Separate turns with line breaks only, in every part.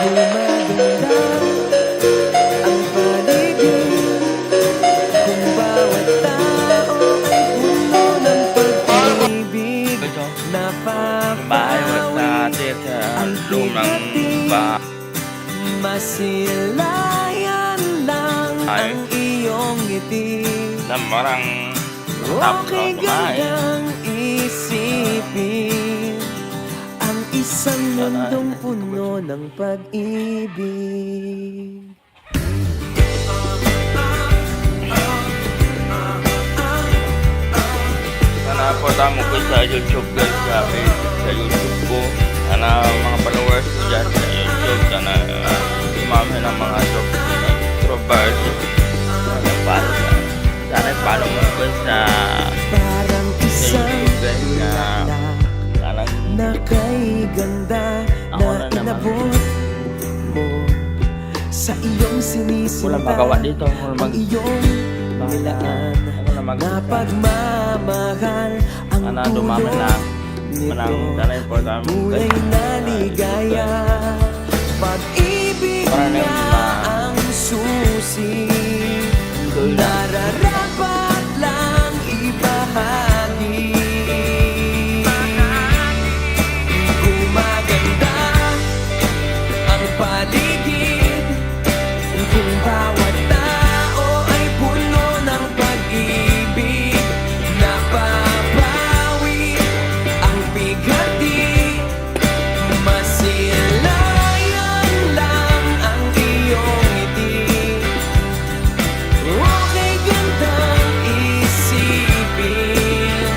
Gumaganda ang paligid, kung bawat tao ay puno ng pag-ibig.
Bahay sa loob ng bahay.
Masilayan lang ang iyong ngiti.
Parang tapos
Okay
ako kumain.
gandang isipin ang isang mundong puno ng pag-ibig.
Sana po tamo ko sa YouTube guys, sabi sa YouTube ko. Sana mga followers ko dyan sa YouTube, sana umami ng mga subscribers. Sana follow mo ko sa
Parang isang
YouTube guys na sana
na kay ganda
Ako
na
na naman.
inabot mo sa iyong sinisinta.
walang magawa dito.
Ang iyong nilaan
Ako na
na pagmamahal. Ang
Sana dumaman na manang
nito
sana important
tunay na ligaya. Pag-ibig
Para na
niya ang susi, nararapat lang ibahagi. Gumaganda ang paligid, kung bawat tao ay puno ng pag-ibig. Napapawi ang bigati, masilayan lang ang iyong ngiti. Okay gandang isipin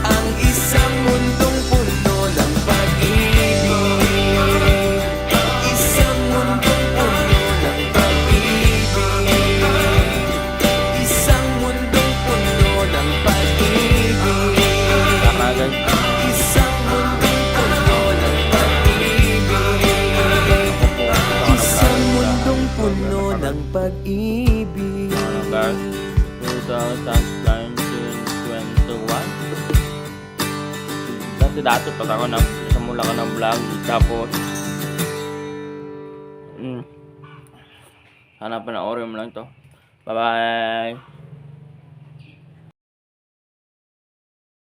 ang isang mundong puno ng pag-ibig. Isang mundong puno ng pag-ibig. Isang mundong puno ng pag-ibig.
Tama guys.
Isang mundong puno ng pag-ibig. Isang mundong puno ng pag-ibig.
Guys, 2021. Dati pag ako nagsimula ka ng vlog, tapos sana panoorin mo lang to. Bye bye.